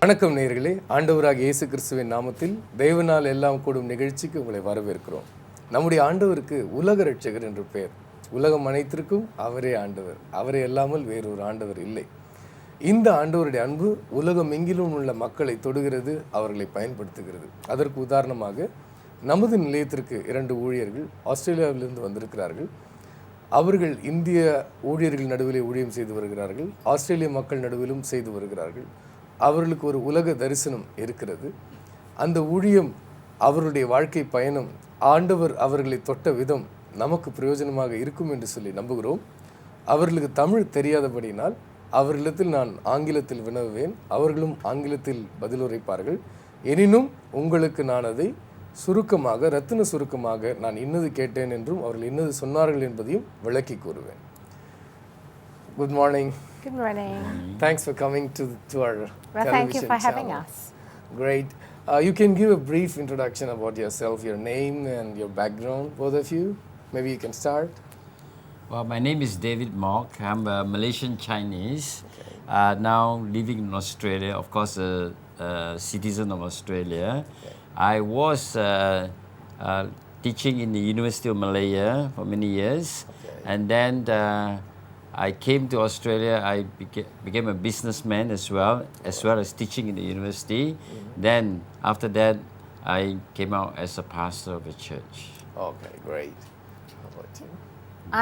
வணக்கம் நேயர்களே, ஆண்டவராக இயேசு கிறிஸ்துவின் நாமத்தில் தேவனால் எல்லாம் கூடும் நிகழ்ச்சிக்கு உங்களை வரவேற்கிறோம். நம்முடைய ஆண்டவருக்கு உலக இரட்சகர் என்று பெயர். உலகம் அனைத்திற்கும் அவரே ஆண்டவர். அவரே அல்லாமல் வேறொரு ஆண்டவர் இல்லை. இந்த ஆண்டவருடைய அன்பு உலகம் எங்கிலும் உள்ள மக்களை தொடுகிறது, அவர்களை பயன்படுத்துகிறது. அதற்கு உதாரணமாக நமது நிலையத்திற்கு 2 ஊழியர்கள் ஆஸ்திரேலியாவிலிருந்து வந்திருக்கிறார்கள். அவர்கள் இந்திய ஊழியர்கள் நடுவிலே ஊழியம் செய்து வருகிறார்கள். ஆஸ்திரேலிய மக்கள் நடுவிலும் செய்து வருகிறார்கள். அவர்களுக்கு ஒரு உலக தரிசனம் இருக்கிறது. அந்த ஊழியம், அவருடைய வாழ்க்கை பயணம், ஆண்டவர் அவர்களை தொட்ட விதம் நமக்கு பிரயோஜனமாக இருக்கும் என்று சொல்லி நம்புகிறோம். அவர்களுக்கு தமிழ் தெரியாதபடினால் அவர்களிடத்தில் நான் ஆங்கிலத்தில் வினவுவேன், அவர்களும் ஆங்கிலத்தில் பதிலுரைப்பார்கள். எனினும் உங்களுக்கு நான் அதை சுருக்கமாக, ரத்தின சுருக்கமாக நான் இன்னது கேட்டேன் என்றும் அவர்கள் இன்னது சொன்னார்கள் என்பதையும் விளக்கி கூறுவேன். Good morning. Good morning. Thanks for coming to our television Thank you for having channel. us. Great. You can give a brief introduction about yourself, your name and your background, both of you. Maybe you can start. Well, my name is David Aus. I'm a Malaysian Chinese, now living in Australia, of course a citizen of Australia. Okay. I was teaching in the University of Malaya for many years, and then I came to Australia. I became a businessman as well as teaching in the university. Then after that, I came out as a pastor of a church. Okay, great. How about you?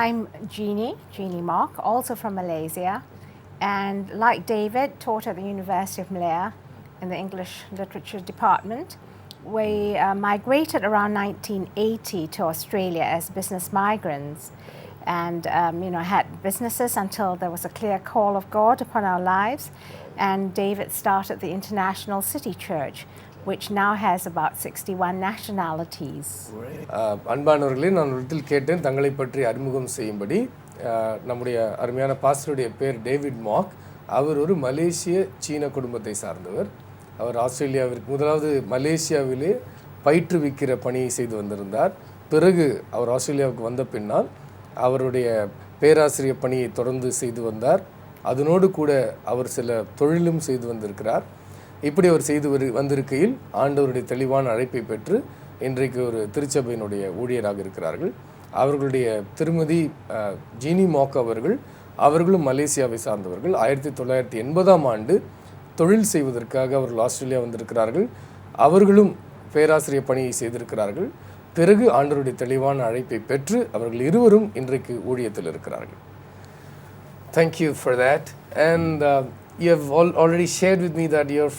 I'm Jeannie Mock, also from Malaysia, and like David, taught at the University of Malaya in the English Literature Department. We migrated around 1980 to Australia as business migrants. And had businesses until there was a clear call of God upon our lives. And David started the International City Church, which now has about 61 nationalities. அன்பானவர்களே, நான் ஒரு கேட்டேன் தங்களை பற்றி அறிமுகம் செய்யும்படி. நம்முடைய அருமையான பாஸ்டருடைய பேர் டேவிட் மாக். அவர் ஒரு மலேசிய சீன குடும்பத்தை சார்ந்தவர். அவர் ஆஸ்திரேலியாவிற்கு முதலாவது மலேசியாவிலே பயிற்றுவிக்கிற பணியை செய்து வந்திருந்தார். பிறகு அவர் ஆஸ்திரேலியாவுக்கு வந்த பின்னால் அவருடைய பேராசிரியர் பணியை தொடர்ந்து செய்து வந்தார். அதனோடு கூட அவர் சில தொழிலும் செய்து வந்திருக்கிறார். இப்படி அவர் செய்து வந்திருக்கையில் ஆண்டவருடைய தெளிவான அழைப்பை பெற்று இன்றைக்கு ஒரு திருச்சபையினுடைய ஊழியராக இருக்கிறார்கள். அவர்களுடைய திருமதி ஜீனி மாக் அவர்களும் மலேசியாவை சார்ந்தவர்கள். 1980ஆம் ஆண்டு தொழில் செய்வதற்காக அவர்கள் ஆஸ்திரேலியா வந்திருக்கிறார்கள். அவர்களும் பேராசிரியர் பணியை செய்திருக்கிறார்கள். பிறகு ஆண்டவருடைய தெளிவான அழைப்பை பெற்று அவர்கள் இருவரும் இன்றைக்கு ஊழியத்தில் இருக்கிறார்கள். Thank you for that. And you have already shared with me that you're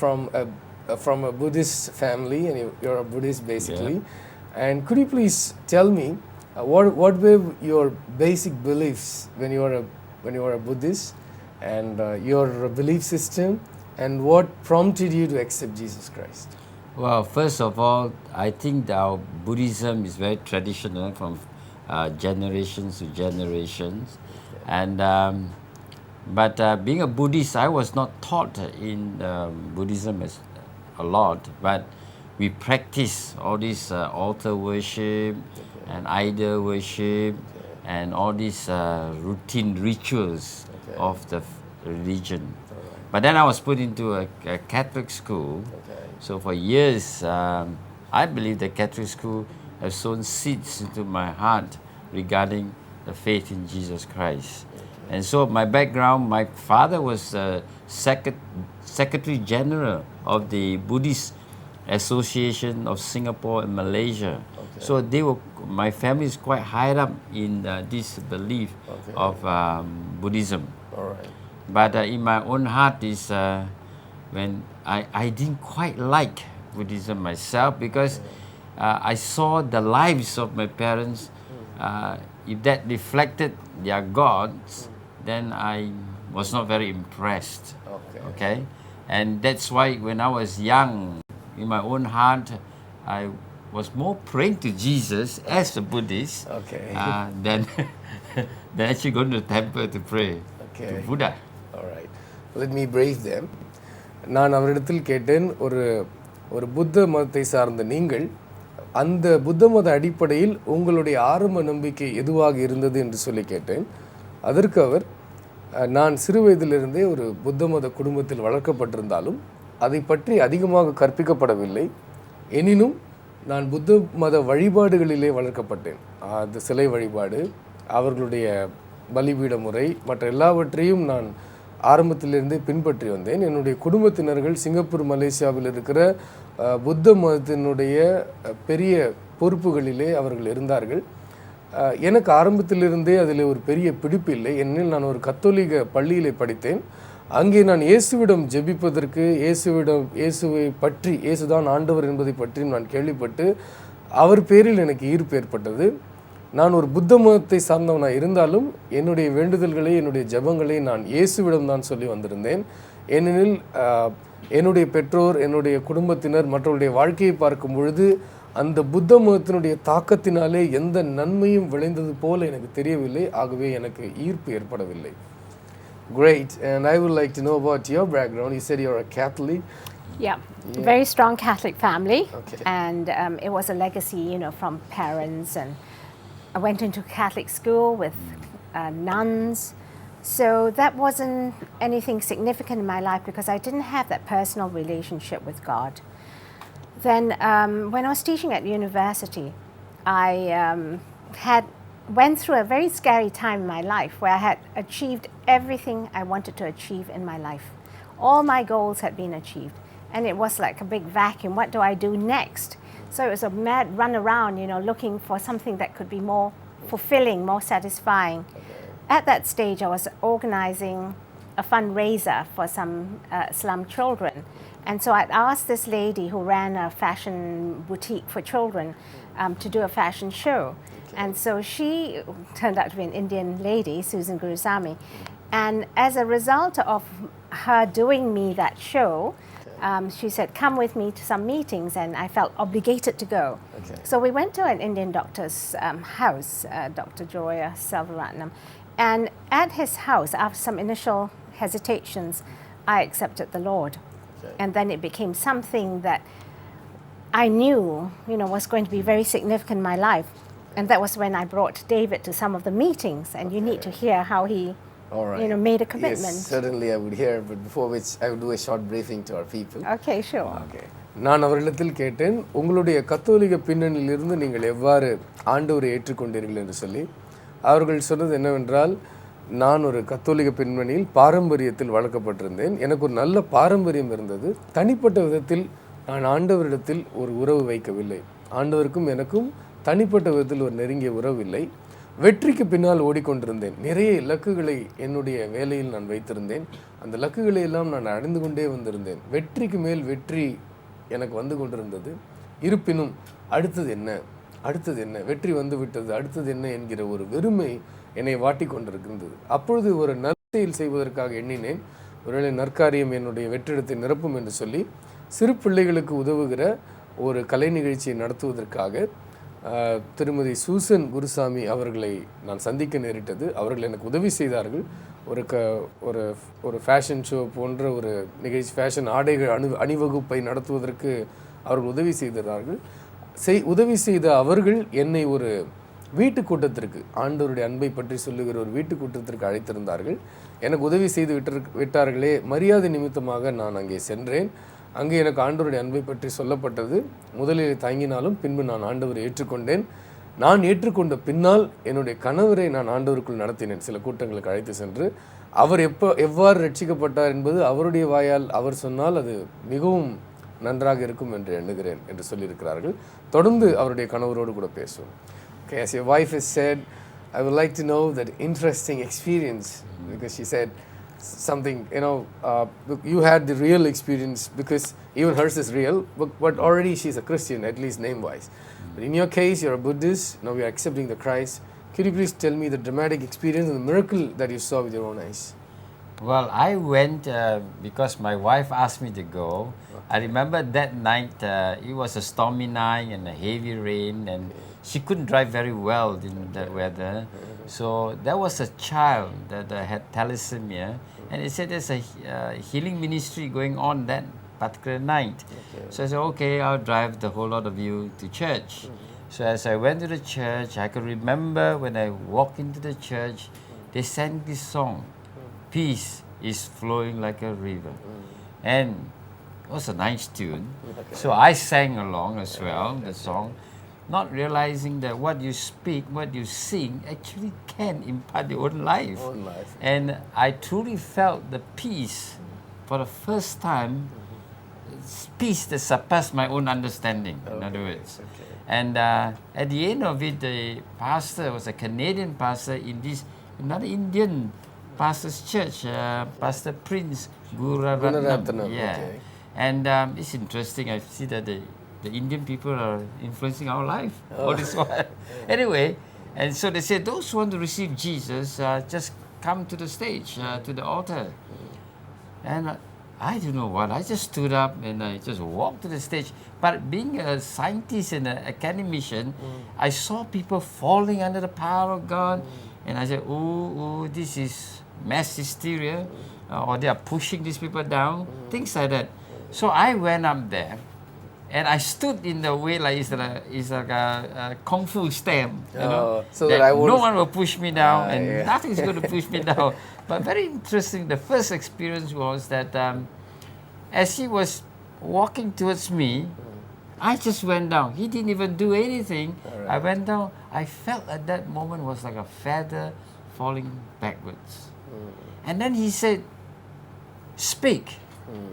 from a Buddhist family and you're a Buddhist basically. Yeah. And could you please tell me what were your basic beliefs when you were a Buddhist and your belief system, and what prompted you to accept Jesus Christ? Well, first of all, I think our Buddhism is very traditional from generations to generations. And but being a Buddhist, I was not taught in Buddhism a lot, but we practice all this altar worship and idol worship and all these routine rituals of the religion. But then I was put into a Catholic school. So for years, I believe the Catholic school has sown seeds into my heart regarding the faith in Jesus Christ. And so my background, my father was Secretary General of the Buddhist Association of Singapore and Malaysia. So my family is quite high up in this belief of Buddhism. All right. But in my own heart is when I didn't quite like Buddhism myself, because I saw the lives of my parents. If that reflected their gods, then I was not very impressed. Okay? And that's why when I was young, in my own heart, I was more praying to Jesus as a Buddhist than actually going to the temple to pray to Buddha. All right. Let me brief them. நான் அவரிடத்தில் கேட்டேன், ஒரு புத்த மதத்தை சார்ந்த நீங்கள் அந்த புத்த மத அடிப்படையில் உங்களுடைய ஆரம்ப நம்பிக்கை எதுவாக இருந்தது என்று சொல்லி கேட்டேன். அதற்கு அவர், நான் சிறு வயதிலிருந்தே ஒரு புத்த மத குடும்பத்தில் வளர்க்கப்பட்டிருந்தாலும் அதை பற்றி அதிகமாக கற்பிக்கப்படவில்லை. எனினும் நான் புத்த மத வழிபாடுகளிலே வளர்க்கப்பட்டேன். அது சிலை வழிபாடு, அவர்களுடைய பலிபீட முறை, மற்ற எல்லாவற்றையும் நான் ஆரம்பத்திலிருந்தே பின்பற்றி வந்தேன். என்னுடைய குடும்பத்தினர்கள் சிங்கப்பூர், மலேசியாவில் இருக்கிற புத்த மதத்தினுடைய பெரிய பொறுப்புகளிலே அவர்கள் இருந்தார்கள். எனக்கு ஆரம்பத்திலிருந்தே அதில் ஒரு பெரிய பிடிப்பு இல்லை. ஏனெனில் நான் ஒரு கத்தோலிக்க பள்ளியிலே படித்தேன். அங்கே நான் இயேசுவிடம் ஜெபிப்பதற்கு, இயேசுவை பற்றி, இயேசுதான் ஆண்டவர் என்பதை பற்றி நான் கேள்விப்பட்டு அவர் பேரில் எனக்கு ஈர்ப்பு ஏற்பட்டது. நான் ஒரு புத்த மதத்தை சார்ந்தவனாக இருந்தாலும் என்னுடைய வேண்டுதல்களை, என்னுடைய ஜெபங்களை நான் இயேசுவிடம் தான் சொல்லி வந்திருந்தேன். ஏனெனில் என்னுடைய பெற்றோர், என்னுடைய குடும்பத்தினர், மற்றவருடைய வாழ்க்கையை பார்க்கும் பொழுது அந்த புத்த மதத்தினுடைய தாக்கத்தினாலே எந்த நன்மையும் விளைந்தது போல எனக்கு தெரியவில்லை. ஆகவே எனக்கு ஈர்ப்பு ஏற்படவில்லை. Great, and I would like to know about your background. You said you're a Catholic. Yeah, very strong Catholic family. Okay. And it was a legacy, from parents. And I went into Catholic school with nuns. So that wasn't anything significant in my life because I didn't have that personal relationship with God. Then when I was teaching at university, I went through a very scary time in my life where I had achieved everything I wanted to achieve in my life. All my goals had been achieved. And it was like a big vacuum. What do I do next? So it was a mad run around, looking for something that could be more fulfilling, more satisfying. At that stage, I was organizing a fundraiser for some slum children. And so I'd asked this lady who ran a fashion boutique for children to do a fashion show. And so she turned out to be an Indian lady, Susan Gurusamy. And as a result of her doing me that show, she said, come with me to some meetings, and I felt obligated to go. Okay. So we went to an Indian doctor's house, Dr. Joya Selvaratnam. And at his house, after some initial hesitations, I accepted the Lord. Okay. And then it became something that I knew, was going to be very significant in my life. And that was when I brought David to some of the meetings, and you need to hear how he, All right. made a commitment. Yes, certainly I would hear, but before which I would do a short briefing to our people. Okay, sure. Okay. நான் அவர்களிடத்தில் கேட்டேன், உங்களுடைய கத்தோலிக்க பின்னணியிலிருந்து நீங்கள் எவ்வாறு ஆண்டவரை ஏற்றுக்கொண்டீர்கள் என்று சொல்லி. அவர்கள் சொன்னது என்னவென்றால், நான் ஒரு கத்தோலிக்க பின்னணியில் பாரம்பரியத்தில் வளர்க்கப்பட்டிருந்தேன். எனக்கு ஒரு நல்ல பாரம்பரியம் இருந்தது. தனிப்பட்ட விதத்தில் நான் ஆண்டவரிடத்தில் ஒரு உறவு வைக்கவில்லை. ஆண்டவருக்கும் எனக்கும் தனிப்பட்ட விதத்தில் ஒரு நெருங்கிய உறவு இல்லை. வெற்றிக்கு பின்னால் ஓடிக்கொண்டிருந்தேன். நிறைய இலக்குகளை என்னுடைய வேலையில் நான் வைத்திருந்தேன். அந்த இலக்குகளை எல்லாம் நான் அடைந்து கொண்டே வந்திருந்தேன். வெற்றிக்கு மேல் வெற்றி எனக்கு வந்து கொண்டிருந்தது. இருப்பினும் அடுத்தது என்ன, வெற்றி வந்து விட்டது, அடுத்தது என்ன என்கிற ஒரு வெறுமை என்னை வாட்டி கொண்டிருக்கின்றது. அப்பொழுது ஒரு நற்செயல் செய்வதற்காக எண்ணினேன். ஒருவேளை நற்காரியம் என்னுடைய வெற்றிடத்தை நிரப்பும் என்று சொல்லி சிறு பிள்ளைகளுக்கு உதவுகிற ஒரு கலை நிகழ்ச்சியை நடத்துவதற்காக திருமதி சூசன் குருசாமி அவர்களை நான் சந்திக்க நேரிட்டது. அவர்கள் எனக்கு உதவி செய்தார்கள். ஒரு ஃபேஷன் ஷோ போன்ற ஒரு நிகழ்ச்சி, ஃபேஷன் ஆடைகள் அணிவகுப்பை நடத்துவதற்கு அவர்கள் உதவி செய்தார்கள். உதவி செய்த அவர்கள் என்னை ஒரு வீட்டு கூட்டத்திற்கு, ஆண்டவருடைய அன்பை பற்றி சொல்லுகிற ஒரு வீட்டு கூட்டத்திற்கு அழைத்திருந்தார்கள். எனக்கு உதவி செய்து விட்டார்களே, மரியாதை நிமித்தமாக நான் அங்கே சென்றேன். அங்கே எனக்கு ஆண்டவருடைய அன்பை பற்றி சொல்லப்பட்டது. முதலில் தயங்கினாலும் பின்பு நான் ஆண்டவரை ஏற்றுக்கொண்டேன். நான் ஏற்றுக்கொண்ட பின்னால் என்னுடைய கணவரை நான் ஆண்டவருக்குள் நடத்தினேன். சில கூட்டங்களுக்கு அழைத்து சென்று அவர் எவ்வாறு ரட்சிக்கப்பட்டார் என்பது அவருடைய வாயால் அவர் சொன்னால் அது மிகவும் நன்றாக இருக்கும் என்று எண்ணுகிறேன் என்று சொல்லியிருக்கிறார்கள். தொடர்ந்து அவருடைய கணவரோடு கூட பேசுவோம். Okay, as your wife has said, I would like to know that interesting experience, because she said something, you had the real experience, because even hers is real, but already she's a Christian, at least name-wise. But in your case, you're a Buddhist, now you're accepting the Christ. Could you please tell me the dramatic experience and the miracle that you saw with your own eyes? Well, I went because my wife asked me to go. I remember that night, it was a stormy night and a heavy rain, and she couldn't drive very well in that weather. So there was a child that had thalassemia, and it said there's a healing ministry going on that particular night. Okay. So I said, okay, I'll drive the whole lot of you to church. So as I went to the church, I could remember when I walked into the church, they sang this song, Peace is flowing like a river. And It was a nice tune. So I sang along as well, the song, not realizing that what you speak, what you sing actually can impart your own life. And I truly felt the peace for the first time, peace that surpassed my own understanding, in other words. And at the end of it, the pastor was a Canadian pastor in this another Indian pastor's church, Pastor Prince Gunaratnam. Yeah. Okay. And it's interesting. I see that the Indian people are influencing our life. All this while. Anyway, and so they said, those who want to receive Jesus, just come to the stage, to the altar. And I don't know what. I just stood up and I just walked to the stage. But being a scientist and an academician, I saw people falling under the power of God. And I said, oh, this is mass hysteria. Or they are pushing these people down. Things like that. So I went up there. And I stood in the way like it's like a kung fu stand, you know. So that that I won't... no one will push me down, and nothing's going to push me down. But very interesting. The first experience was that as he was walking towards me, I just went down. He didn't even do anything. I went down. I felt at that moment was like a feather falling backwards. And then he said, "Speak."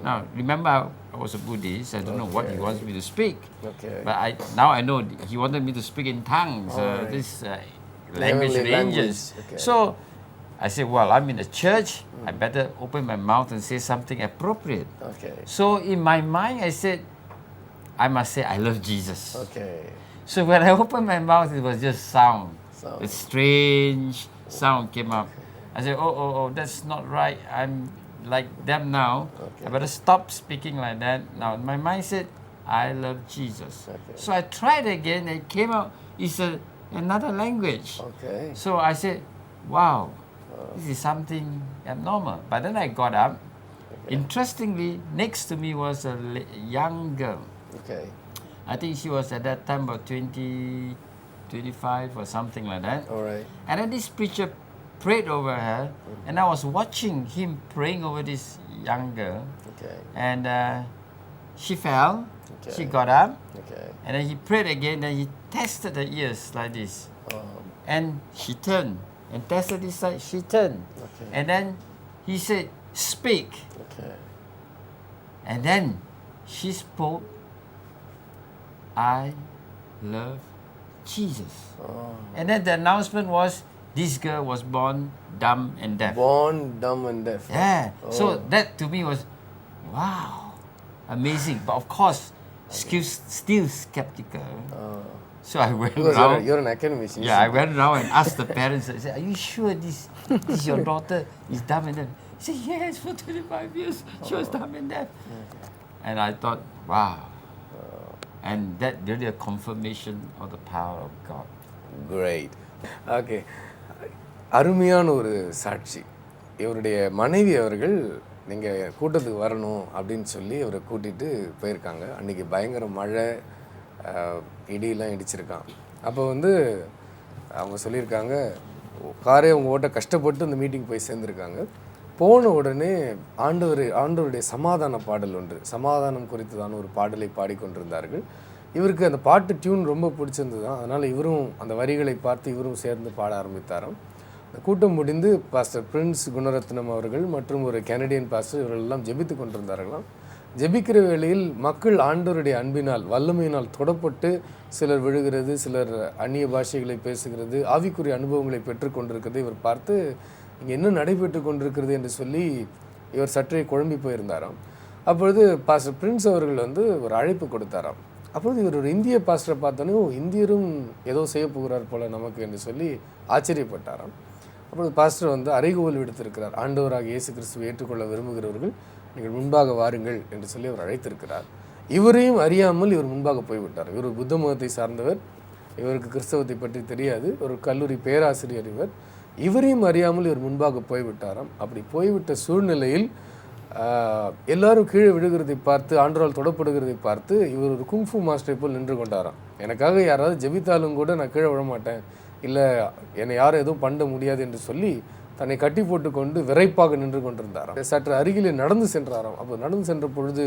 Now, remember, I was a Buddhist. I don't know what he wants me to speak. But now I know he wanted me to speak in tongues, this language ranges. So I said, well, I'm in a church. I better open my mouth and say something appropriate. So in my mind, I said, I must say, I love Jesus. So when I opened my mouth, it was just sound. A strange sound came up. I said, oh, that's not right. I'm like them now. I better stop speaking like that. Now, my mind said, I love Jesus. So I tried again, and it came out, it's another language. So I said, wow, this is something abnormal. But then I got up. Interestingly, next to me was a young girl. I think she was at that time about 20, 25 or something like that. And then this preacher prayed over her, and I was watching him praying over this young girl. And she fell, she got up, and then he prayed again, and he tested her ears like this. And she turned, and tested this side, she turned. And then he said, speak. And then she spoke, I love Jesus. And then the announcement was, this girl was born dumb and deaf. Born dumb and deaf. Yeah. So that to me was, wow, amazing. But of course, still skeptical. So I went around. You're an academician. Yeah, I went around and asked the parents. I said, are you sure this your daughter is dumb and deaf? He said, yes, for 25 years she was dumb and deaf. And I thought, wow. And that really a confirmation of the power of God. Great. Okay. அருமையான ஒரு சாட்சி. இவருடைய மனைவி அவர்கள் நீங்கள் கூட்டத்துக்கு வரணும் அப்படின்னு சொல்லி அவரை கூட்டிகிட்டு போயிருக்காங்க. அன்றைக்கி பயங்கர மழை, இடியெல்லாம் இடிச்சிருக்கான். அப்போ வந்து அவங்க சொல்லியிருக்காங்க, காரே அவங்க ஓட்ட கஷ்டப்பட்டு அந்த மீட்டிங் போய் சேர்ந்துருக்காங்க. போன உடனே ஆண்டவருடைய சமாதான பாடல் ஒன்று, சமாதானம் குறித்ததான ஒரு பாடலை பாடிக்கொண்டிருந்தார்கள். இவருக்கு அந்த பாட்டு டியூன் ரொம்ப பிடிச்சிருந்தது தான். அதனால் இவரும் அந்த வரிகளை பார்த்து இவரும் சேர்ந்து பாட ஆரம்பித்தாராம். இந்த கூட்டம் முடிந்து பாஸ்டர் பிரின்ஸ் குணரத்னம் அவர்கள் மற்றும் ஒரு கனடியன் பாஸ்டர் இவர்கள் எல்லாம் ஜெபித்து கொண்டிருந்தார்களாம். ஜெபிக்கிற வேளையில் மக்கள் ஆண்டவருடைய அன்பினால் வல்லமையினால் தொடப்பட்டு சிலர் விழுகிறது, சிலர் அந்நிய பாஷைகளை பேசுகிறது, ஆவிக்குரிய அனுபவங்களை பெற்றுக்கொண்டிருக்கிறதை இவர் பார்த்து இங்கே என்ன நடைபெற்று கொண்டிருக்கிறது என்று சொல்லி இவர் சற்றே குழம்பி போயிருந்தாராம். அப்பொழுது பாஸ்டர் பிரின்ஸ் அவர்கள் வந்து ஒரு அழைப்பு கொடுத்தாராம். அப்பொழுது இவர் ஒரு இந்திய பாஸ்டரை பார்த்தோன்னே, இந்தியரும் ஏதோ செய்ய போகிறார் போல நமக்கு என்று சொல்லி ஆச்சரியப்பட்டாராம். அப்பொழுது பாஸ்டர் வந்து அறைகோல் விடுத்திருக்கிறார். ஆண்டவராக இயேசு கிறிஸ்துவை ஏற்றுக்கொள்ள விரும்புகிறவர்கள் நீங்கள் முன்பாக வாருங்கள் என்று சொல்லி அவர் அழைத்திருக்கிறார். இவரையும் அறியாமல் இவர் முன்பாக போய்விட்டார். இவர் புத்த மதத்தை சார்ந்தவர், இவருக்கு கிறிஸ்தவத்தை பற்றி தெரியாது, ஒரு கல்லூரி பேராசிரியர் இவர். இவரையும் அறியாமல் இவர் முன்பாக போய்விட்டாராம். அப்படி போய்விட்ட சூழ்நிலையில் எல்லாரும் கீழே விழுகிறதை பார்த்து, ஆண்டவரால் தொடப்படுகிறதை பார்த்து இவர் ஒரு குங்ஃபு மாஸ்டரை போல் நின்று கொண்டாராம். எனக்காக யாராவது ஜெபித்தாலும் கூட நான் கீழே விழ மாட்டேன், இல்லை என்னை யாரும் எதுவும் பண்ண முடியாது என்று சொல்லி தன்னை கட்டி போட்டு கொண்டு விரைப்பாக நின்று கொண்டிருந்தாராம். சற்று அருகிலே நடந்து சென்றாராம். அப்போ நடந்து சென்ற பொழுது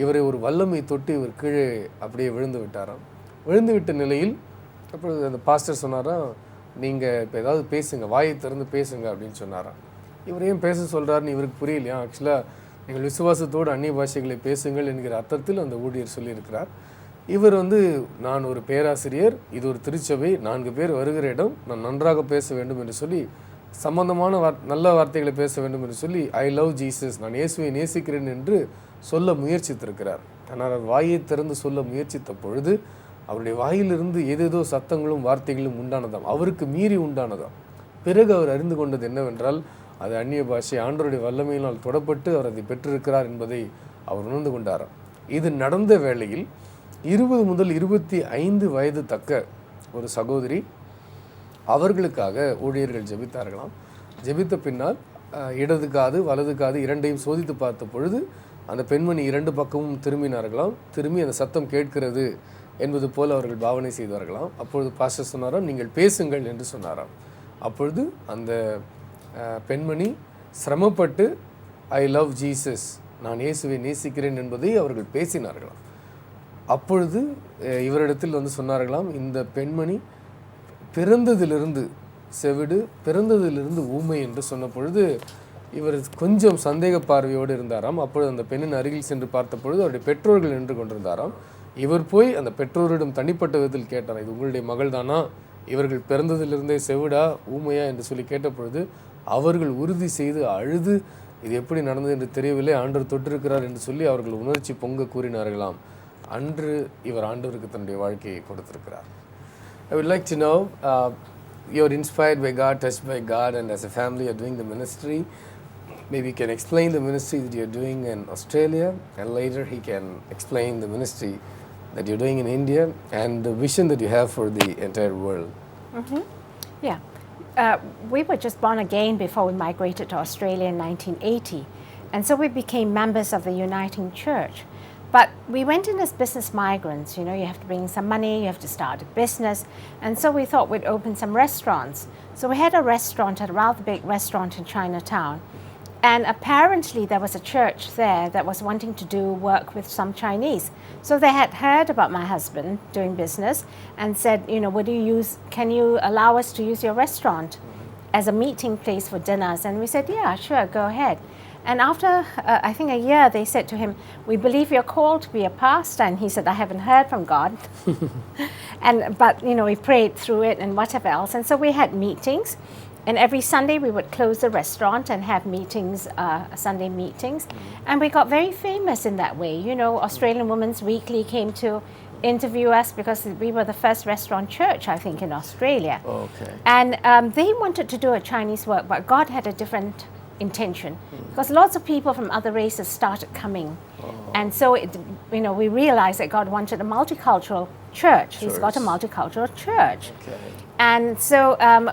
இவரை ஒரு வல்லமை தொட்டு இவர் கீழே அப்படியே விழுந்து விட்டாராம். விழுந்து விட்ட நிலையில் அப்பொழுது அந்த பாஸ்டர் சொன்னாராம், நீங்கள் இப்போ ஏதாவது பேசுங்க, வாயை திறந்து பேசுங்க அப்படின்னு சொன்னாராம். இவர் ஏன் பேச சொல்கிறாருன்னு இவருக்கு புரியலையா. ஆக்சுவலாக நீங்கள் விசுவாசத்தோடு அந்நிய பாஷைகளை பேசுங்கள் என்கிற அர்த்தத்தில் அந்த ஊழியர் சொல்லியிருக்கிறார். இவர் நான் ஒரு பேராசிரியர், இது ஒரு திருச்சபை, 4 பேர் வருகிற இடம், நான் நன்றாக பேச வேண்டும் என்று சொல்லி சம்பந்தமான நல்ல வார்த்தைகளை பேச வேண்டும் என்று சொல்லி ஐ லவ் ஜீசஸ், நான் இயேசுவை நேசிக்கிறேன் என்று சொல்ல முயற்சித்திருக்கிறார். ஆனால் அவர் வாயை திறந்து சொல்ல முயற்சித்த பொழுது அவருடைய வாயிலிருந்து ஏதேதோ சத்தங்களும் வார்த்தைகளும் உண்டானதாம், அவருக்கு மீறி உண்டானதாம். பிறகு அவர் அறிந்து கொண்டது என்னவென்றால் அது அந்நிய பாஷை, ஆண்டவருடைய வல்லமையினால் தொடப்பட்டு அவர் அதை பெற்றிருக்கிறார் என்பதை அவர் உணர்ந்து கொண்டாராம். இது நடந்த வேளையில் 20 முதல் 25 வயது தக்க ஒரு சகோதரி அவர்களுக்காக ஊழியர்கள் ஜெபித்தார்களாம். ஜெபித்த பின்னால் இடது காது வலது காது இரண்டையும் சோதித்து பார்த்த பொழுது அந்த பெண்மணி 2 பக்கமும் திரும்பினார்களாம். திரும்பி அந்த சத்தம் கேட்கிறது என்பது போல் அவர்கள் பாவனை செய்தார்களாம். அப்பொழுது பாஸ்டர் சொன்னாராம், நீங்கள் பேசுங்கள் என்று சொன்னாராம். அப்பொழுது அந்த பெண்மணி சிரமப்பட்டு ஐ லவ் ஜீசஸ், நான் இயேசுவை நேசிக்கிறேன் என்பதை அவர்கள் பேசினார்களாம். அப்பொழுது இவரிடத்தில் சொன்னார்களாம், இந்த பெண்மணி பிறந்ததிலிருந்து செவிடு, பிறந்ததிலிருந்து ஊமை என்று சொன்ன பொழுது இவர் கொஞ்சம் சந்தேக பார்வையோடு இருந்தாராம். அப்பொழுது அந்த பெண்ணின் அருகில் சென்று பார்த்த பொழுது அவருடைய பெற்றோர்கள் நின்று கொண்டிருந்தாராம். இவர் போய் அந்த பெற்றோரிடம் தனிப்பட்ட விதத்தில் கேட்டார், இது உங்களுடைய மகள் தானா, இவர்கள் பிறந்ததிலிருந்தே செவிடா ஊமையா என்று சொல்லி கேட்ட பொழுது அவர்கள் உறுதி செய்து அழுது இது எப்படி நடந்தது என்று தெரியவில்லை, ஆண்டவர் தொட்டிருக்கிறார் என்று சொல்லி அவர்கள் உணர்ச்சி பொங்க கூறினார்களாம். அன்று இவர் ஆண்டவருக்கு தன்னுடைய வாழ்க்கையை கொடுத்திருக்கிறார். I would like to know, you're inspired by God, touched by God, and as a family you're doing the ministry. Maybe you can explain the ministry that you're doing in Australia, and later he can explain the ministry that you're doing in India and the vision that you have for the entire world. Yeah. We were just born again before we migrated to Australia in 1980. And so we became members of the Uniting Church. But we went in as business migrants. You know, you have to bring some money, you have to start a business. And so we thought we'd open some restaurants. So we had a restaurant, a rather big restaurant in Chinatown. And apparently there was a church there that was wanting to do work with some Chinese. So they had heard about my husband doing business and said, you know, can you allow us to use your restaurant as a meeting place for dinners? And we said, yeah, sure, go ahead. And after, I think a year, they said to him, we believe you're called to be a pastor. And he said, I haven't heard from God. But, you know, we prayed through it and whatever else. And so we had meetings. And every Sunday we would close the restaurant and have meetings, Sunday meetings. And we got very famous in that way. You know, Australian Women's Weekly came to interview us because we were the first restaurant church, I think, in Australia. Okay. And they wanted to do a Chinese work, but God had a different intention because lots of people from other races started coming. And so, we realized that God wanted a multicultural church. He's got a multicultural church. Okay. And so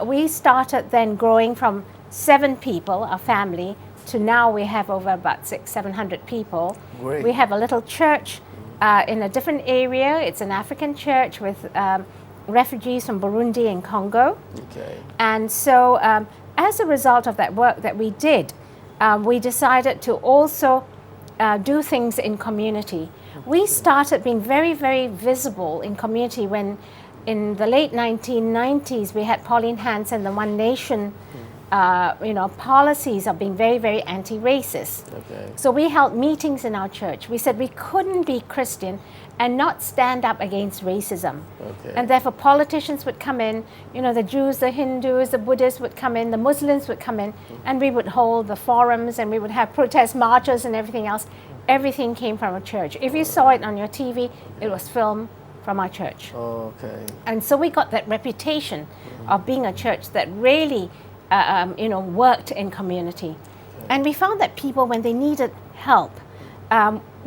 we started then growing from 7 people, our family, to now we have over about 600-700 people. Great. We have a little church in a different area. It's an African church with refugees from Burundi and Congo. Okay. And so as a result of that work that we did, we decided to also do things in community. We started being very, very visible in community when in the late 1990s we had Pauline Hanson, the One Nation policies of being very, very anti-racist. Okay. So we held meetings in our church. We said we couldn't be Christian and not stand up against racism. Okay. And therefore politicians would come in, the Jews, the Hindus, the Buddhists would come in, the Muslims would come in, and we would hold the forums and we would have protest marches and everything else. Everything came from a church. If you saw it on your TV, it was filmed from our church. Okay. And so we got that reputation of being a church that really worked in community. And we found that people, when they needed help,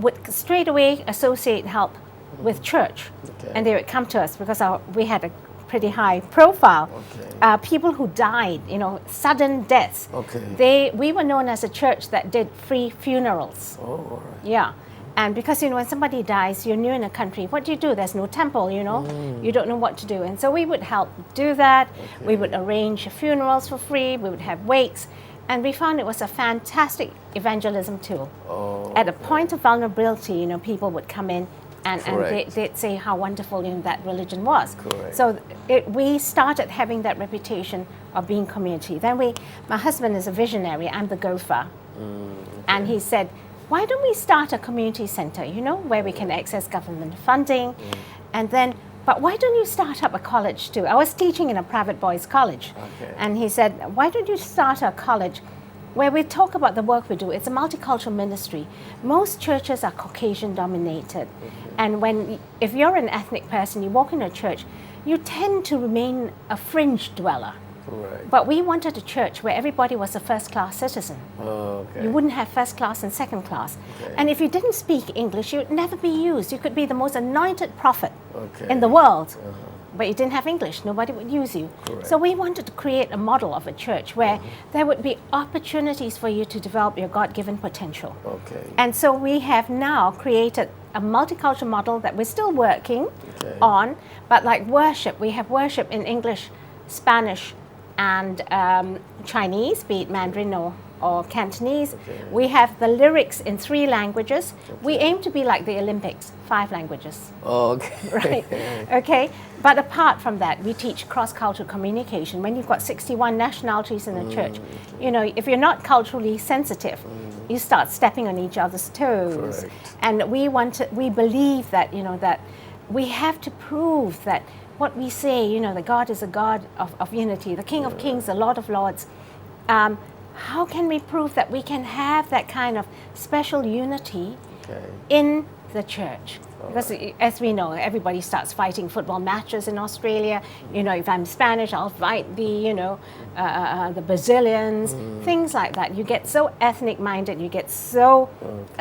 would straight away associate help with church. Okay. And they would come to us because we had a pretty high profile. Okay. People who died, sudden deaths. Okay. We were known as a church that did free funerals. Oh, all right. Yeah. And because, when somebody dies, you're new in a country, what do you do? There's no temple, You don't know what to do. And so we would help do that. Okay. We would arrange funerals for free. We would have wakes. And we found it was a fantastic evangelism tool. Oh, At a point of vulnerability, people would come in and Correct. they'd say how wonderful that religion was. Correct. So we started having that reputation of being community. Then my husband is a visionary, I'm the gopher. And he said, why don't we start a community center, where we can access government funding? And then, but why don't you start up a college too? I was teaching in a private boys' college. Okay. And he said, why don't you start a college where we talk about the work we do? It's a multicultural ministry. Most churches are Caucasian dominated. And if you're an ethnic person, you walk in a church, you tend to remain a fringe dweller. Correct. But we wanted a church where everybody was a first-class citizen. Okay. You wouldn't have first class and second class. Okay. And if you didn't speak English, you'd never be used. You could be the most anointed prophet Okay. in the world, but you didn't have English. Nobody would use you. Correct. So we wanted to create a model of a church where there would be opportunities for you to develop your God-given potential. Okay. And so we have now created a multicultural model that we're still working Okay. on, but like worship, we have worship in English, Spanish, and Chinese, be it Mandarin or Cantonese. Okay. We have the lyrics in 3 languages. We aim to be like the Olympics, 5 languages. Okay. Right. Okay. But apart from that, we teach cross-cultural communication. When you've got 61 nationalities in a church, if you're not culturally sensitive, you start stepping on each other's toes. Correct. And we believe that, that we have to prove that what we say, that God is a God of unity, the King of Kings, the Lord of Lords. How can we prove that we can have that kind of special unity Okay. in the church? Because as we know, everybody starts fighting football matches in Australia. If I'm Spanish, I'll fight the Brazilians, things like that. You get so ethnic-minded, you get so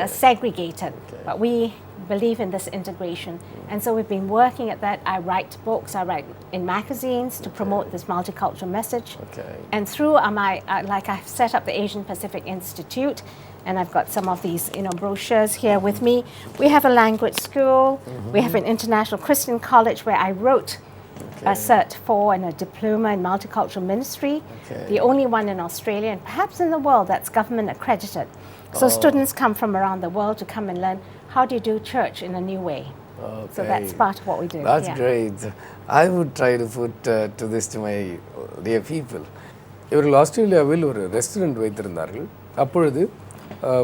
segregated. But we believe in this integration. And so we've been working at that. I write books, I write in magazines to promote this multicultural message. Okay. And through I've set up the Asian Pacific Institute, and I've got some of these, brochures here with me. We have a language school. We have an international Christian college where I wrote a Cert 4 and a diploma in multicultural ministry. Okay. The only one in Australia and perhaps in the world that's government accredited. So students come from around the world to come and learn how do you do church in a new way. Okay. So that's part of what we do. That's yeah. great. I would try to put to this to my dear people. இவர்கள் ஆஸ்திரேலியாவில் ஒரு restaurant வைத்திருந்தார்கள். அப்பொழுது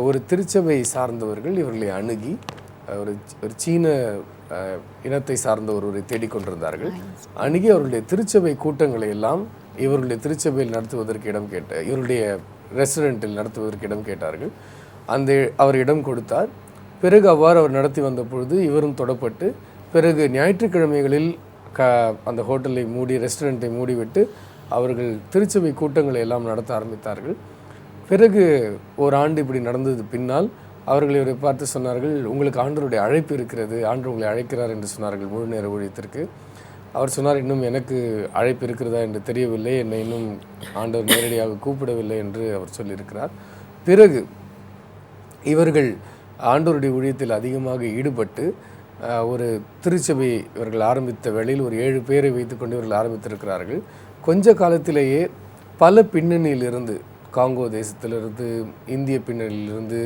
ஒரு திருச்சபை சார்ந்தவர்கள் இவர்களை அணுகி ஒரு சீன இனத்தை சார்ந்த ஒருவரை தேடிக்கொண்டிருந்தார்கள். அணுகி அவருடைய திருச்சபை கூட்டங்களை எல்லாம் இவருடைய திருச்சபையில் நடத்துவதற்கு இவருடைய ரெஸ்டாரண்ட்டில் நடத்துவதற்கு இடம் கேட்டார்கள். அவர் இடம் கொடுத்தார். பிறகு அவ்வாறு அவர் நடத்தி வந்த பொழுது இவரும் தொடப்பட்டு பிறகு ஞாயிற்றுக்கிழமைகளில் அந்த ஹோட்டலை ரெஸ்டாரண்ட்டை மூடிவிட்டு அவர்கள் திருச்சபை கூட்டங்களை எல்லாம் நடத்த ஆரம்பித்தார்கள். பிறகு ஒரு ஆண்டு இப்படி நடந்தது பின்னால் அவர்கள் இவரை பார்த்து சொன்னார்கள், உங்களுக்கு ஆண்டவருடைய அழைப்பு இருக்கிறது, ஆண்டவர் உங்களை அழைக்கிறார் என்று சொன்னார்கள் முழு நேர ஊழியத்திற்கு. அவர் சொன்னார், இன்னும் எனக்கு அழைப்பு இருக்கிறதா என்று தெரியவில்லை, என்னை இன்னும் ஆண்டவர் நேரடியாக கூப்பிடவில்லை என்று அவர் சொல்லியிருக்கிறார். பிறகு இவர்கள் ஆண்டவருடைய ஊழியத்தில் அதிகமாக ஈடுபட்டு ஒரு திருச்சபை இவர்கள் ஆரம்பித்த வேளையில் ஒரு 7 பேரை வைத்துக்கொண்டு இவர்கள் ஆரம்பித்திருக்கிறார்கள். கொஞ்ச காலத்திலேயே பல பின்னணியிலிருந்து, காங்கோ தேசத்திலிருந்து, இந்திய பின்னணியிலிருந்து,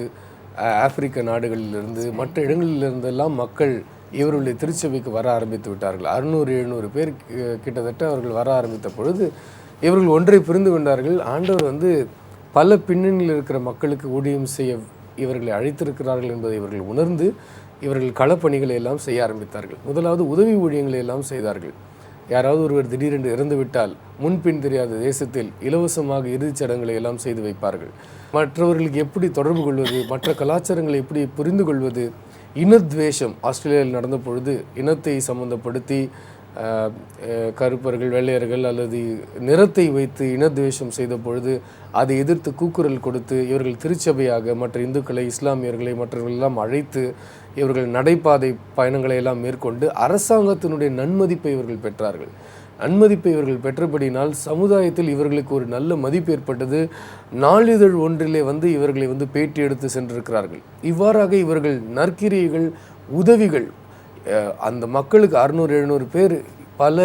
ஆப்பிரிக்க நாடுகளிலிருந்து, மற்ற இடங்களிலிருந்தெல்லாம் மக்கள் இவருடைய திருச்சபைக்கு வர ஆரம்பித்து விட்டார்கள். 600-700 பேர் கிட்டத்தட்ட அவர்கள் வர ஆரம்பித்த பொழுது இவர்கள் ஒன்றை புரிந்து கொண்டார்கள், ஆண்டவர் பல பின்னணியில் இருக்கிற மக்களுக்கு ஊழியம் செய்ய இவர்களை அழைத்திருக்கிறார்கள் என்பதை இவர்கள் உணர்ந்து இவர்கள் களப்பணிகளை எல்லாம் செய்ய ஆரம்பித்தார்கள். முதலாவது உதவி ஊழியங்களை எல்லாம் செய்தார்கள். யாராவது ஒருவர் திடீரென்று இறந்துவிட்டால் முன்பின் தெரியாத தேசத்தில் இலவசமாக இறுதிச் சடங்குகளை எல்லாம் செய்து வைப்பார்கள். மற்றவர்களுக்கு எப்படி தொடர்பு கொள்வது, மற்ற கலாச்சாரங்களை எப்படி புரிந்து கொள்வது, இனத்வேஷம் ஆஸ்திரேலியாவில் நடந்த பொழுது இனத்தை சம்பந்தப்படுத்தி கருப்பர்கள், வெள்ளையர்கள் அல்லது நிறத்தை வைத்து இனத்வேஷம் செய்த பொழுது அதை எதிர்த்து கூக்குரல் கொடுத்து இவர்கள் திருச்சபையாக மற்ற இந்துக்களை, இஸ்லாமியர்களை, மற்றவர்களெல்லாம் அழைத்து இவர்கள் நடைபாதை பயணங்களை எல்லாம் மேற்கொண்டு அரசாங்கத்தினுடைய நன்மதிப்பை இவர்கள் பெற்றார்கள். நன்மதிப்பை இவர்கள் பெற்றபடினால் சமுதாயத்தில் இவர்களுக்கு ஒரு நல்ல மதிப்பு ஏற்பட்டது. நாளிதழ் ஒன்றிலே இவர்களை பேட்டி எடுத்து சென்றிருக்கிறார்கள். இவ்வாறாக இவர்கள் நற்கிரியைகள், உதவிகள், அந்த மக்களுக்கு 600-700 பேர், பல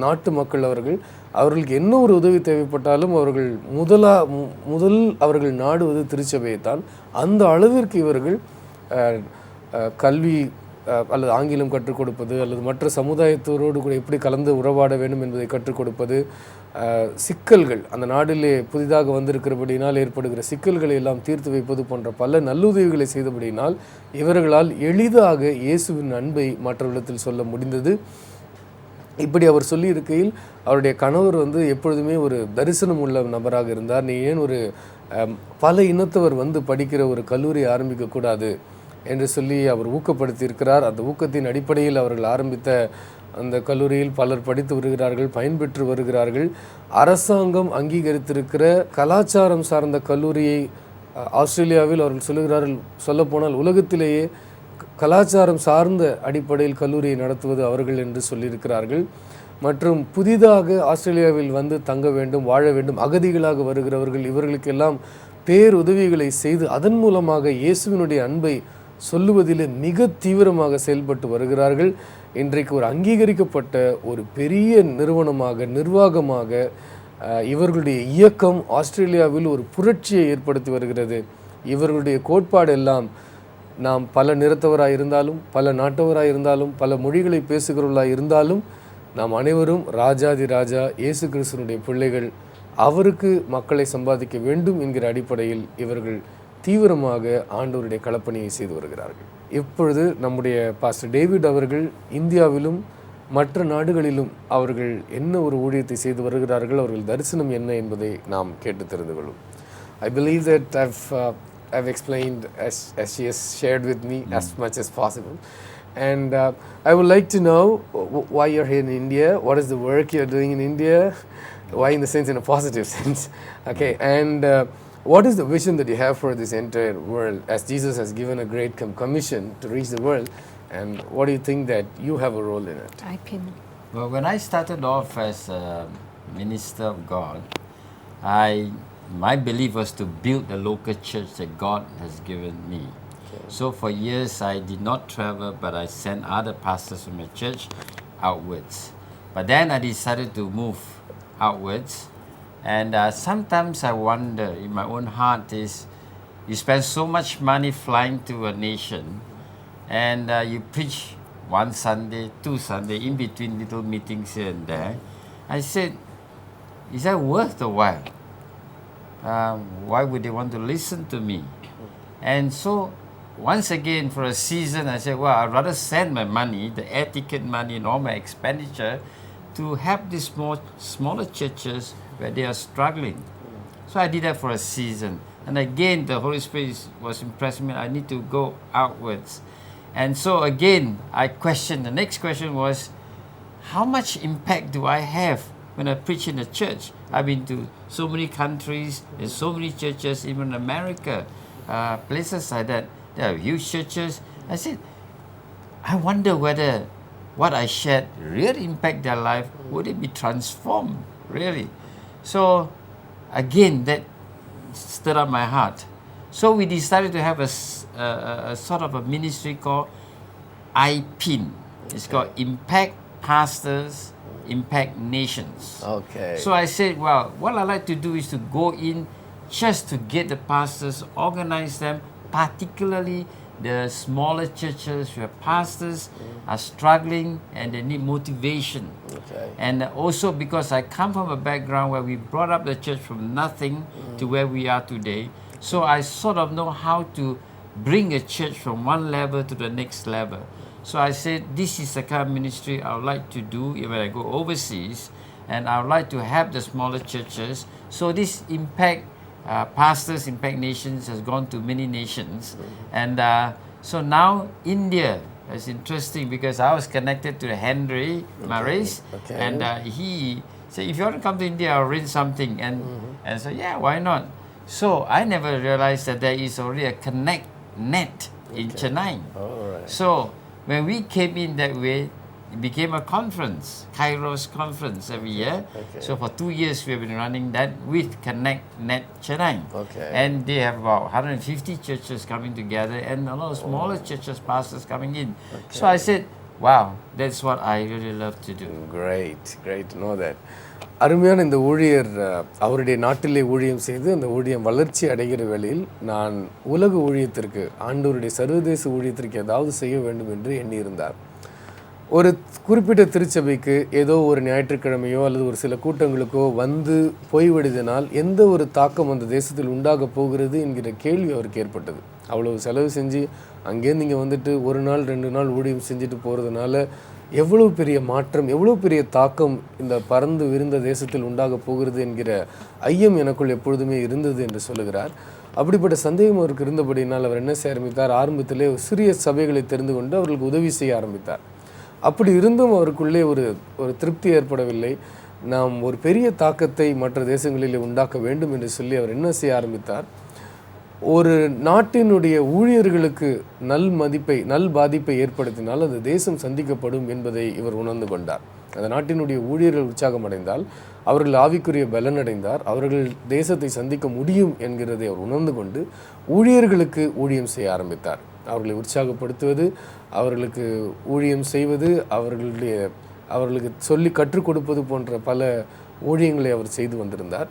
நாட்டு மக்கள் அவர்கள் அவர்களுக்கு என்ன ஒரு உதவி தேவைப்பட்டாலும் அவர்கள் முதல் அவர்கள் நாடுவது திருச்சபையைத்தான். அந்த அளவிற்கு இவர்கள் கல்வி அல்லது ஆங்கிலம் கற்றுக் கொடுப்பது அல்லது மற்ற சமுதாயத்தோரோடு கூட எப்படி கலந்து உறவாட வேண்டும் என்பதை கற்றுக் கொடுப்பது, சிக்கல்கள் அந்த நாட்டிலே புதிதாக வந்திருக்கிறபடினால் ஏற்படுகிற சிக்கல்களை எல்லாம் தீர்த்து வைப்பது போன்ற பல நல்லுதவிகளை செய்தபடினால் இவர்களால் எளிதாக இயேசுவின் அன்பை மற்றவர்களிடத்தில் சொல்ல முடிந்தது. இப்படி அவர் சொல்லி இருக்கையில் அவருடைய கணவர் எப்பொழுதுமே ஒரு தரிசனம் உள்ள நபராக இருந்தார். நீ ஏன் ஒரு பல இனத்தவர் படிக்கிற ஒரு கல்லூரி ஆரம்பிக்கக்கூடாது என்று சொல்லி அவர் ஊக்கப்படுத்தியிருக்கிறார். அந்த ஊக்கத்தின் அடிப்படையில் அவர்கள் ஆரம்பித்த அந்த கல்லூரியில் பலர் படித்து வருகிறார்கள், பயன்பெற்று வருகிறார்கள். அரசாங்கம் அங்கீகரித்திருக்கிற கலாச்சாரம் சார்ந்த கல்லூரியை ஆஸ்திரேலியாவில் அவர்கள் சொல்லுகிறார்கள், சொல்லப்போனால் உலகத்திலேயே கலாச்சாரம் சார்ந்த அடிப்படையில் கல்லூரியை நடத்துவது அவர்கள் என்று சொல்லியிருக்கிறார்கள். மற்றும் புதிதாக ஆஸ்திரேலியாவில் தங்க வேண்டும், வாழ வேண்டும், அகதிகளாக வருகிறவர்கள் இவர்களுக்கெல்லாம் பேருதவிகளை செய்து அதன் மூலமாக இயேசுவினுடைய அன்பை சொல்லுவதில் மிக தீவிரமாக செயல்பட்டு வருகிறார்கள். இன்றைக்கு ஒரு அங்கீகரிக்கப்பட்ட ஒரு பெரிய நிர்வாகமாக இவர்களுடைய இயக்கம் ஆஸ்திரேலியாவில் ஒரு புரட்சியை ஏற்படுத்தி வருகிறது. இவர்களுடைய கோட்பாடு எல்லாம் நாம் பல நிறத்தவராக இருந்தாலும், பல நாட்டவராக இருந்தாலும், பல மொழிகளை பேசுகிறவர்களாக இருந்தாலும் நாம் அனைவரும் ராஜாதி ராஜா இயேசு கிறிஸ்துவினுடைய பிள்ளைகள், அவருக்கு மக்களை சம்பாதிக்க வேண்டும் என்கிற அடிப்படையில் இவர்கள் தீவிரமாக ஆண்டவருடைய களப்பணியை செய்து வருகிறார்கள். இப்பொழுது நம்முடைய பாஸ்டர் டேவிட் அவர்கள் இந்தியாவிலும் மற்ற நாடுகளிலும் அவர்கள் என்ன ஒரு ஊழியத்தை செய்து வருகிறார்கள், அவர்கள் தரிசனம் என்ன என்பதை நாம் கேட்டு தெரிந்து கொள்வோம். I believe that I've explained as she has shared with me as much as possible. And I would like to know why you're here in India, what is the work you're doing in India, why in the sense, in a positive sense. Okay, and what is the vision that you have for this entire world, as Jesus has given a great commission to reach the world, and what do you think that you have a role in it? Well, when I started off as a minister of God, my belief was to build the local church that God has given me. So for years I did not travel, but I sent other pastors from my church outwards. But then I decided to move outwards, and sometimes I wonder in my own heart is, you spend so much money flying to a nation, and you preach one Sunday, 2 Sunday, in between little meetings here and there. I said, is that worth the while? Why would they want to listen to me? And so once again, for a season, I said, well, I'd rather send my money, the air ticket money and all my expenditure, to help these smaller churches where they are struggling. So I did that for a season. And again, the Holy Spirit was impressing me, I need to go outwards. And so again, I questioned. The next question was, how much impact do I have when I preach in a church? I've been to so many countries and so many churches, even America, places like that. There are huge churches. I said, I wonder whether what I shared really impact their life. Would it be transformed, really? So again, that stirred up my heart. So we decided to have a sort of a ministry called IPIN. It's called Impact Pastors, Impact Nations. Okay. So I said, well, what I like to do is to go in just to get the pastors, organize them, particularly the smaller churches where pastors are struggling and they need motivation. Okay. And also because I come from a background where we brought up the church from nothing to where we are today, so I sort of know how to bring a church from one level to the next level. So I said, this is the kind of ministry I would like to do when I go overseas, and I would like to help the smaller churches. So this impact pastors, Impact Nations has gone to many nations. And so now India is interesting because I was connected to Henry Marais, and he said, if you want to come to India, I'll arrange something. And so, yeah, why not? So I never realized that there is already a connect net in Chennai. All right. So when we came in that way, it became a conference, Kairos conference every year. Okay. So for 2 years we have been running that with Connect Net Chennai. Okay. And they have about 150 churches coming together and a lot of smaller churches, pastors coming in. So I said, Wow, that's what I really love to do. Great to know that. அருமையான இந்த ஊழியர் அவருடைய நாட்டிலே ஊழியம் செய்து அந்த ஊழியம் வளர்ச்சி அடைகிற வேளையில் நான் உலக ஊழியத்திற்கு ஆண்டவருடைய சர்வதேச ஊழியத்திற்கு ஏதாவது செய்ய வேண்டும் என்று எண்ணியிருந்தார். ஒரு குறிப்பிட்ட திருச்சபைக்கு ஏதோ ஒரு ஞாயிற்றுக்கிழமையோ அல்லது ஒரு சில கூட்டங்களுக்கோ வந்து போய்விடுதனால் எந்த ஒரு தாக்கம் அந்த தேசத்தில் உண்டாக போகிறது என்கிற கேள்வி அவருக்கு ஏற்பட்டது. அவ்வளவு செலவு செஞ்சு அங்கேருந்து இங்கே வந்துட்டு ஒரு நாள் 2 நாள் ஊழியம் செஞ்சுட்டு போகிறதுனால எவ்வளோ பெரிய மாற்றம், எவ்வளோ பெரிய தாக்கம் இந்த பறந்து விரிந்த தேசத்தில் உண்டாக போகிறது என்கிற ஐயம் எனக்குள் எப்பொழுதுமே இருந்தது என்று சொல்லுகிறார். அப்படிப்பட்ட சந்தேகம் அவருக்கு இருந்தபடினால் அவர் என்ன செய்ய ஆரம்பித்தார், ஆரம்பத்திலே சிறிய சபைகளை தெரிந்து கொண்டு அவர்களுக்கு உதவி செய்ய ஆரம்பித்தார். அப்படி இருந்தும் அவருக்குள்ளே ஒரு திருப்தி ஏற்படவில்லை. நாம் ஒரு பெரிய தாக்கத்தை மற்ற தேசங்களிலே உண்டாக்க வேண்டும் என்று சொல்லி அவர் என்ன செய்ய ஆரம்பித்தார், ஒரு நாட்டினுடைய ஊழியர்களுக்கு நல் பாதிப்பை ஏற்படுத்தினால் அந்த தேசம் சந்திக்கப்படும் என்பதை இவர் உணர்ந்து கொண்டார். அந்த நாட்டினுடைய ஊழியர்கள் உற்சாகம் அடைந்தால், அவர்கள் ஆவிக்குரிய பலன் அடைந்தார், அவர்கள் தேசத்தை சந்திக்க முடியும் என்கிறதை அவர் உணர்ந்து கொண்டு ஊழியர்களுக்கு ஊழியம் செய்ய ஆரம்பித்தார். அவர்களை உற்சாகப்படுத்துவது, அவர்களுக்கு ஊழியம் செய்வது, அவர்களுக்கு சொல்லி கற்றுக் கொடுப்பது போன்ற பல ஊழியங்களை அவர் செய்து வந்திருந்தார்.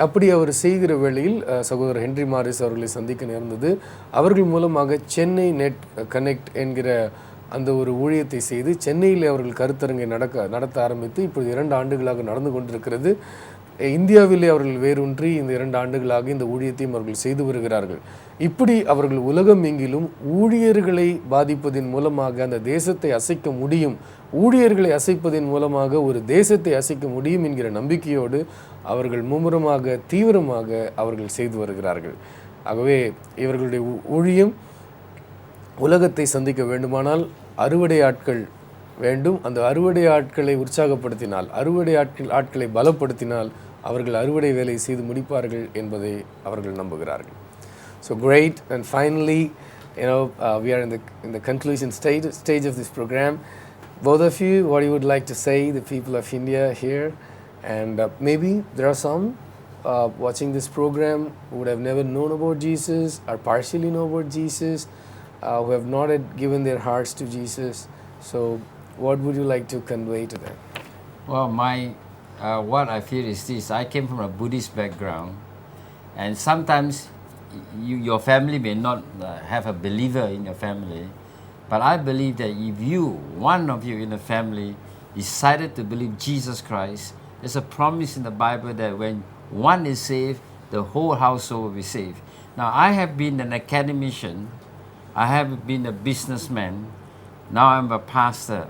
அப்படி அவர் செய்கிற வேளையில் சகோதரர் ஹென்றி மாரிஸ் அவர்களை சந்திக்க நேர்ந்தது. அவர்கள் மூலமாக சென்னை நெட் கனெக்ட் என்கிற அந்த ஒரு ஊழியத்தை செய்து சென்னையில் அவர்கள் கருத்தரங்கை நடத்த ஆரம்பித்து இப்பொழுது 2 ஆண்டுகளாக நடந்து கொண்டிருக்கிறது. இந்தியாவிலே அவர்கள் வேரூன்றி இந்த 2 ஆண்டுகளாக இந்த ஊழியத்தையும் அவர்கள் செய்து வருகிறார்கள். இப்படி அவர்கள் உலகம் எங்கிலும் ஊழியர்களை பாதிப்பதன் மூலமாக அந்த தேசத்தை அசைக்க முடியும், ஊழியர்களை அசைப்பதன் மூலமாக ஒரு தேசத்தை அசைக்க முடியும் என்கிற நம்பிக்கையோடு அவர்கள் மும்முரமாக தீவிரமாக அவர்கள் செய்து வருகிறார்கள். ஆகவே இவர்களுடைய ஊழியம் உலகத்தை சந்திக்க வேண்டுமானால் அறுவடை ஆட்கள் வேண்டும். அந்த அறுவடை ஆட்களை உற்சாகப்படுத்தினால், அறுவடை ஆட்களை பலப்படுத்தினால் அவர்கள் அறுவடை வேலையை செய்து முடிப்பார்கள் என்பதை அவர்கள் நம்புகிறார்கள். So great, and finally, we are in the conclusion stage of this program. Both of you, what you would like to say, the people of India here, and maybe there are some watching this program who would have never known about Jesus or partially know about Jesus, who have not yet given their hearts to Jesus. So what would you like to convey to them? Well, what I feel is this. I came from a Buddhist background, and sometimes your family may not have a believer in your family, but I believe that if one of you in the family decided to believe Jesus Christ, there's a promise in the Bible that when one is saved, the whole household will be saved. Now, I have been an academician, I have been a businessman, now I'm a pastor,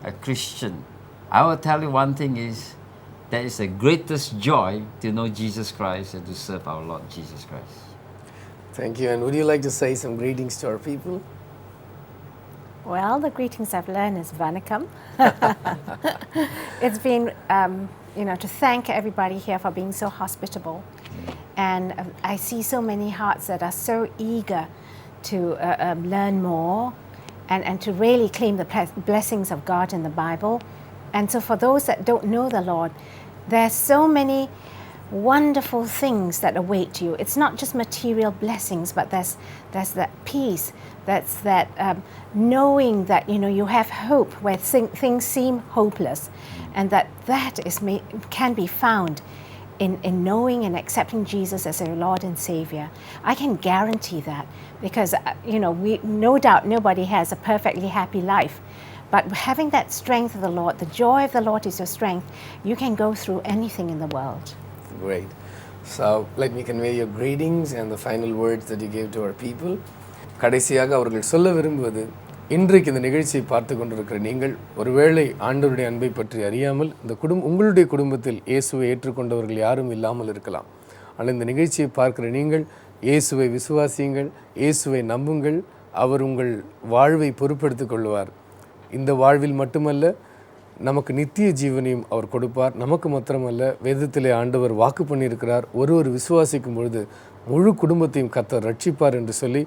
a Christian. I will tell you one thing is, that is the greatest joy to know Jesus Christ and to serve our Lord Jesus Christ. Thank you. And would you like to say some greetings to our people? Well, the greetings I've learned is Vanakkam. It's been, to thank everybody here for being so hospitable. And I see so many hearts that are so eager to learn more and to really claim the blessings of God in the Bible. And so for those that don't know the Lord, there are so many wonderful things that await you. It's not just material blessings, but there's that peace, that's that knowing that you have hope where things seem hopeless, and that can be found in knowing and accepting Jesus as your Lord and Savior. I can guarantee that because we no doubt nobody has a perfectly happy life. But having that strength of the Lord, the joy of the Lord is your strength, you can go through anything in the world. Great. So let me convey your greetings and the final words that you gave to our people. கடைசியாக அவர்கள் சொல்ல விரும்புவது, இன்றைக்கு இந்த நிகழ்ச்சியை பார்த்து கொண்டிருக்கிற நீங்கள் ஒருவேளை ஆண்டவருடைய அன்பை பற்றி அறியாமல் உங்களுடைய குடும்பத்தில் இயேசுவை ஏற்றுக்கொண்டவர்கள் யாரும் இல்லாமல் இருக்கலாம். ஆனால் இந்த நிகழ்ச்சியை பார்க்கிற நீங்கள் இயேசுவை விசுவாசியுங்கள், இயேசுவை நம்புங்கள், அவர் உங்கள் வாழ்வை பொறுப்பெடுத்துக் கொள்வார். இந்த வாழ்வில் மட்டுமல்ல, நமக்கு நித்திய ஜீவனையும் அவர் கொடுப்பார். நமக்கு மாத்திரமல்ல, வேதத்திலே ஆண்டவர் வாக்கு பண்ணியிருக்கிறார், ஒருவர் விசுவாசிக்கும் பொழுது முழு குடும்பத்தையும் கர்த்தர் ரட்சிப்பார் என்று சொல்லி,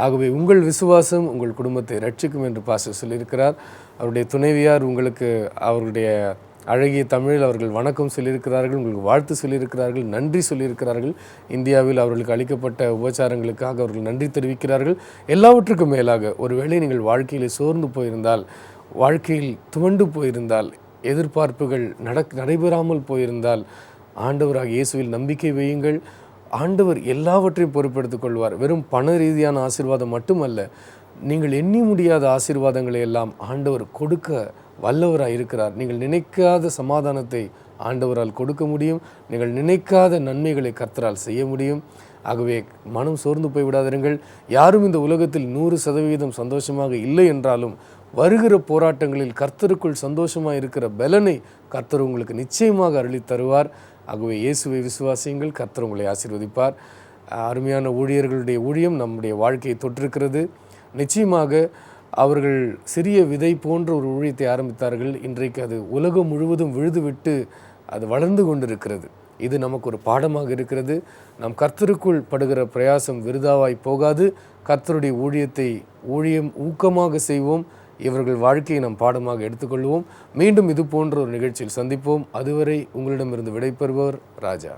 ஆகவே உங்கள் விசுவாசம் உங்கள் குடும்பத்தை ரட்சிக்கும் என்று பாஸ்டர் சொல்லியிருக்கிறார். அவருடைய துணைவியார் உங்களுக்கு அவருடைய அழகிய தமிழில் அவர்கள் வணக்கம் சொல்லியிருக்கிறார்கள், உங்களுக்கு வாழ்த்து சொல்லியிருக்கிறார்கள், நன்றி சொல்லியிருக்கிறார்கள். இந்தியாவில் அவர்களுக்கு அளிக்கப்பட்ட உபச்சாரங்களுக்காக அவர்கள் நன்றி தெரிவிக்கிறார்கள். எல்லாவற்றுக்கும் மேலாக ஒருவேளை நீங்கள் வாழ்க்கையில் சோர்ந்து போயிருந்தால் வாழ்க்கையில் துவண்டு போயிருந்தால், எதிர்பார்ப்புகள் நடைபெறாமல் போயிருந்தால், ஆண்டவராக இயேசுவில் நம்பிக்கை வையுங்கள். ஆண்டவர் எல்லாவற்றையும் பொறுப்பெடுத்துக் கொள்வார். வெறும் பண ரீதியான ஆசீர்வாதம் மட்டுமல்ல, நீங்கள் எண்ணி முடியாத ஆசீர்வாதங்களை எல்லாம் ஆண்டவர் கொடுக்க வல்லவராக இருக்கிறார். நீங்கள் நினைக்காத சமாதானத்தை ஆண்டவரால் கொடுக்க முடியும். நீங்கள் நினைக்காத நன்மைகளை கர்த்தரால் செய்ய முடியும். ஆகவே மனம் சோர்ந்து போய்விடாதிருங்கள். யாரும் இந்த உலகத்தில் 100% சந்தோஷமாக இல்லை என்றாலும் வருகிற போராட்டங்களில் கர்த்தருக்குள் சந்தோஷமாக இருக்கிற பலனை கர்த்தர் உங்களுக்கு நிச்சயமாக அருளி தருவார். ஆகவே இயேசுவை விசுவாசியுங்கள், கர்த்தர் உங்களை ஆசீர்வதிப்பார். அருமையான ஊழியர்களுடைய ஊழியம் நம்முடைய வாழ்க்கையை தொற்றிருக்கிறது. நிச்சயமாக அவர்கள் சிறிய விதை போன்ற ஒரு ஊழியத்தை ஆரம்பித்தார்கள். இன்றைக்கு அது உலகம் முழுவதும் விழுதுவிட்டு அது வளர்ந்து கொண்டிருக்கிறது. இது நமக்கு ஒரு பாடமாக இருக்கிறது. நாம் கர்த்தருக்குள் படுகிற பிரயாசம் விருதாவாய் போகாது. கர்த்தருடைய ஊழியம் ஊக்கமாக செய்வோம். இவர்கள் வாழ்க்கையை நாம் பாடமாக எடுத்துக்கொள்வோம். மீண்டும் இது போன்ற ஒரு நிகழ்ச்சியில் சந்திப்போம். அதுவரை உங்களிடமிருந்து விடைபெறுபவர் ராஜா.